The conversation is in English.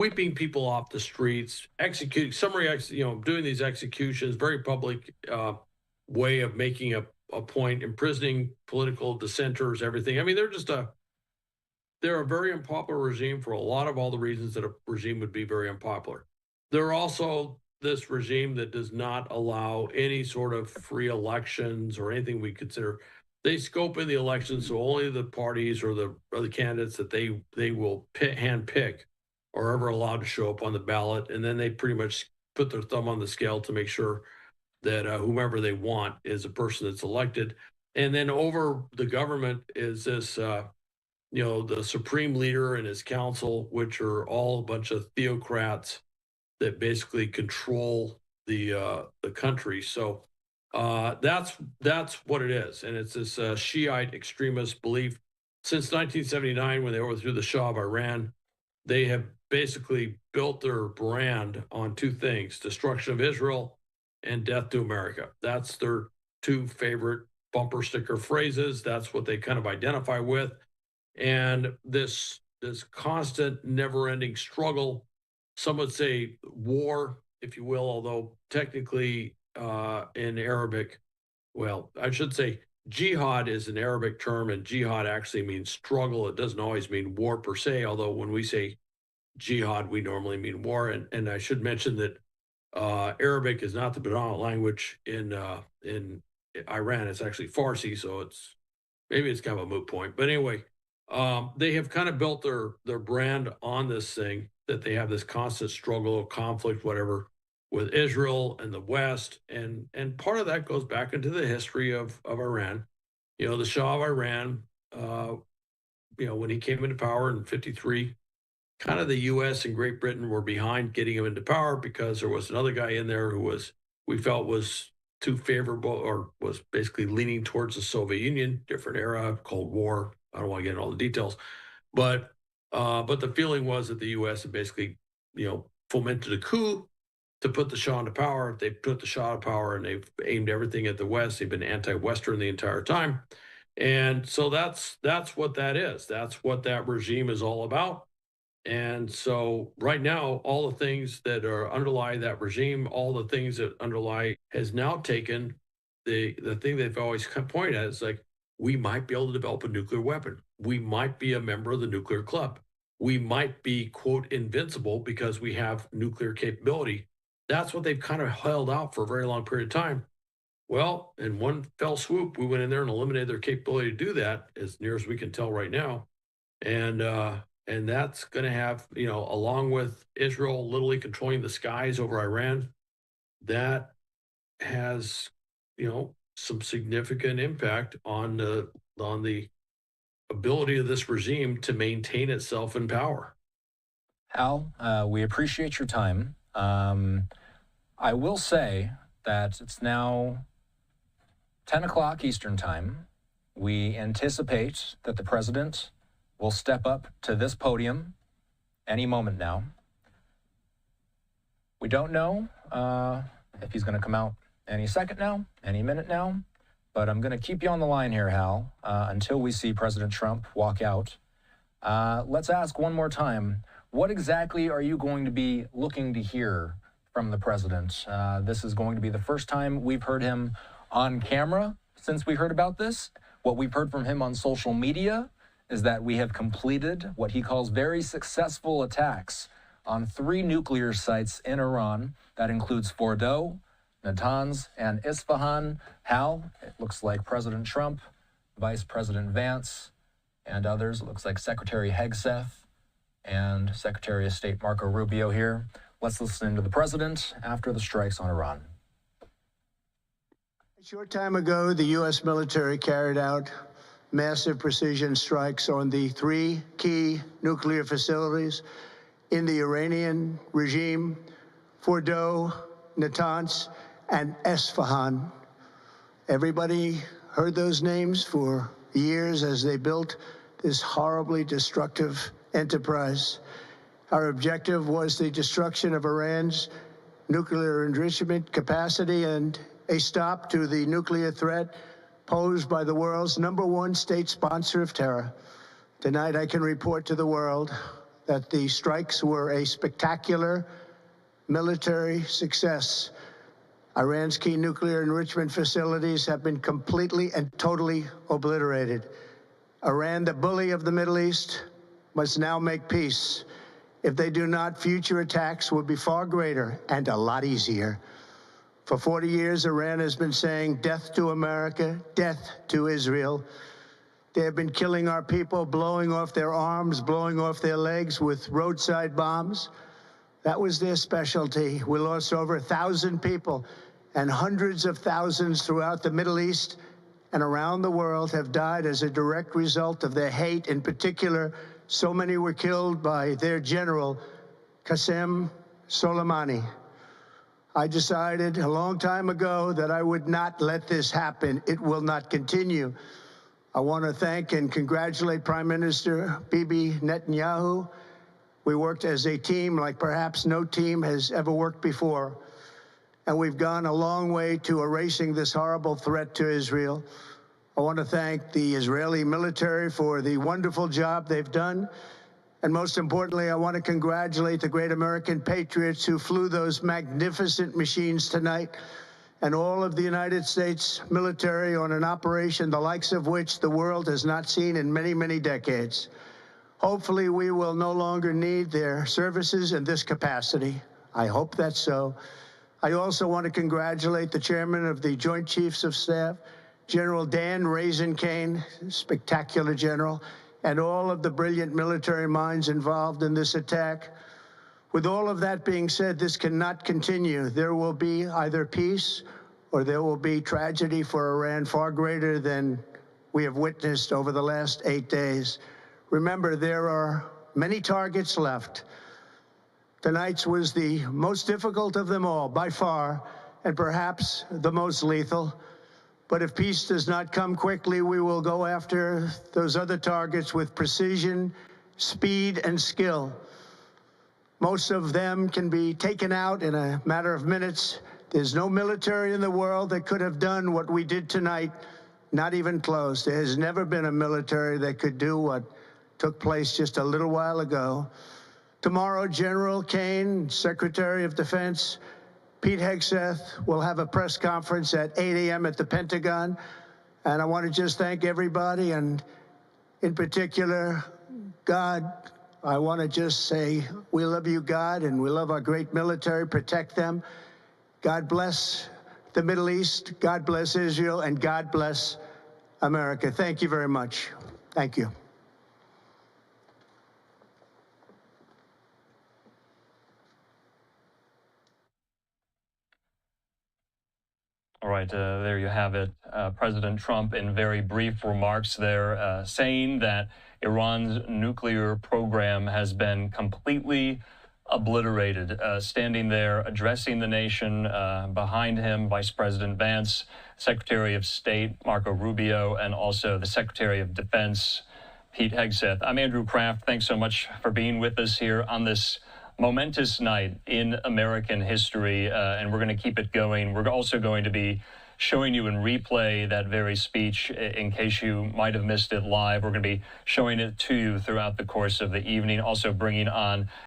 sweeping people off the streets, executing doing these executions, very public way of making a point, imprisoning political dissenters, everything. I mean, they're a very unpopular regime for a lot of all the reasons that a regime would be very unpopular. They're also this regime that does not allow any sort of free elections or anything we consider. They scope in the elections, so only the parties or the candidates that they will hand pick are ever allowed to show up on the ballot, and then they pretty much put their thumb on the scale to make sure that whomever they want is a person that's elected. And then over the government is this the supreme leader and his council, which are all a bunch of theocrats that basically control the country. So that's what it is, and it's this Shiite extremist belief. Since 1979, when they overthrew the Shah of Iran, they have basically built their brand on two things: destruction of Israel and death to America. That's their two favorite bumper sticker phrases. That's what they kind of identify with. And this constant never-ending struggle, some would say war, if you will, although technically in Arabic, well, I should say jihad is an Arabic term, and jihad actually means struggle. It doesn't always mean war per se, although when we say jihad, we normally mean war. And I should mention that Arabic is not the predominant language in Iran. It's actually Farsi, so maybe it's kind of a moot point. But anyway, they have kind of built their brand on this thing, that they have this constant struggle, conflict, whatever, with Israel and the West, and part of that goes back into the history of Iran. The Shah of Iran, when he came into power in '53, kind of the U.S. and Great Britain were behind getting him into power because there was another guy in there who we felt was too favorable, or was basically leaning towards the Soviet Union, different era, Cold War. I don't want to get into all the details, but the feeling was that the U.S. had basically, fomented a coup to put the Shah into power. They put the Shah into power, and they've aimed everything at the West. They've been anti-Western the entire time, and so that's what that is. That's what that regime is all about. And so right now, all the things that underlie that regime, all the things that underlie, has now taken the thing they've always pointed at is like, we might be able to develop a nuclear weapon. We might be a member of the nuclear club. We might be, quote, invincible because we have nuclear capability. That's what they've kind of held out for a very long period of time. Well, in one fell swoop, we went in there and eliminated their capability to do that, as near as we can tell right now. And that's going to have, along with Israel literally controlling the skies over Iran, that has, some significant impact on the ability of this regime to maintain itself in power. Al, we appreciate your time. I will say that it's now 10 o'clock Eastern Time. We anticipate that the president will step up to this podium any moment now. We don't know if he's going to come out any second now, any minute now, but I'm going to keep you on the line here, Hal, until we see President Trump walk out. Let's ask one more time, what exactly are you going to be looking to hear from the president? This is going to be the first time we've heard him on camera since we heard about this. What we've heard from him on social media is that we have completed what he calls very successful attacks on 3 nuclear sites in Iran. That includes Fordow, Natanz, and Isfahan. Hal, it looks like President Trump, Vice President Vance, and others. It looks like Secretary Hegseth and Secretary of State Marco Rubio here. Let's listen to the president after the strikes on Iran. A short time ago, the U.S. military carried out massive precision strikes on the 3 key nuclear facilities in the Iranian regime: Fordow, Natanz, and Esfahan. Everybody heard those names for years as they built this horribly destructive enterprise. Our objective was the destruction of Iran's nuclear enrichment capacity and a stop to the nuclear threat posed by the world's #1 state sponsor of terror. Tonight, I can report to the world that the strikes were a spectacular military success. Iran's key nuclear enrichment facilities have been completely and totally obliterated. Iran, the bully of the Middle East, must now make peace. If they do not, future attacks will be far greater and a lot easier. For 40 years, Iran has been saying death to America, death to Israel. They have been killing our people, blowing off their arms, blowing off their legs with roadside bombs. That was their specialty. We lost over 1,000 people, and hundreds of thousands throughout the Middle East and around the world have died as a direct result of their hate. In particular, so many were killed by their general, Qasem Soleimani. I decided a long time ago that I would not let this happen. It will not continue. I want to thank and congratulate Prime Minister Bibi Netanyahu. We worked as a team like perhaps no team has ever worked before. And we've gone a long way to erasing this horrible threat to Israel. I want to thank the Israeli military for the wonderful job they've done. And most importantly, I want to congratulate the great American patriots who flew those magnificent machines tonight, and all of the United States military on an operation the likes of which the world has not seen in many, many decades. Hopefully, we will no longer need their services in this capacity. I hope that's so. I also want to congratulate the chairman of the Joint Chiefs of Staff, General Dan Raisin-Kane, spectacular general, and all of the brilliant military minds involved in this attack. With all of that being said, this cannot continue. There will be either peace or there will be tragedy for Iran far greater than we have witnessed over the last 8 days. Remember, there are many targets left. Tonight's was the most difficult of them all, by far, and perhaps the most lethal. But if peace does not come quickly, we will go after those other targets with precision, speed, and skill. Most of them can be taken out in a matter of minutes. There's no military in the world that could have done what we did tonight, not even close. There has never been a military that could do what took place just a little while ago. Tomorrow, General Kane, Secretary of Defense, Pete Hegseth will have a press conference at 8 a.m. at the Pentagon. And I want to just thank everybody, and in particular, God. I want to just say we love you, God, and we love our great military. Protect them. God bless the Middle East. God bless Israel, and God bless America. Thank you very much. Thank you. All right, there you have it. President Trump, in very brief remarks there, saying that Iran's nuclear program has been completely obliterated. Standing there, addressing the nation, behind him, Vice President Vance, Secretary of State Marco Rubio, and also the Secretary of Defense, Pete Hegseth. I'm Andrew Kraft. Thanks so much for being with us here on this momentous night in American history, and we're going to keep it going. We're also going to be showing you in replay that very speech in case you might have missed it live. We're going to be showing it to you throughout the course of the evening, also bringing on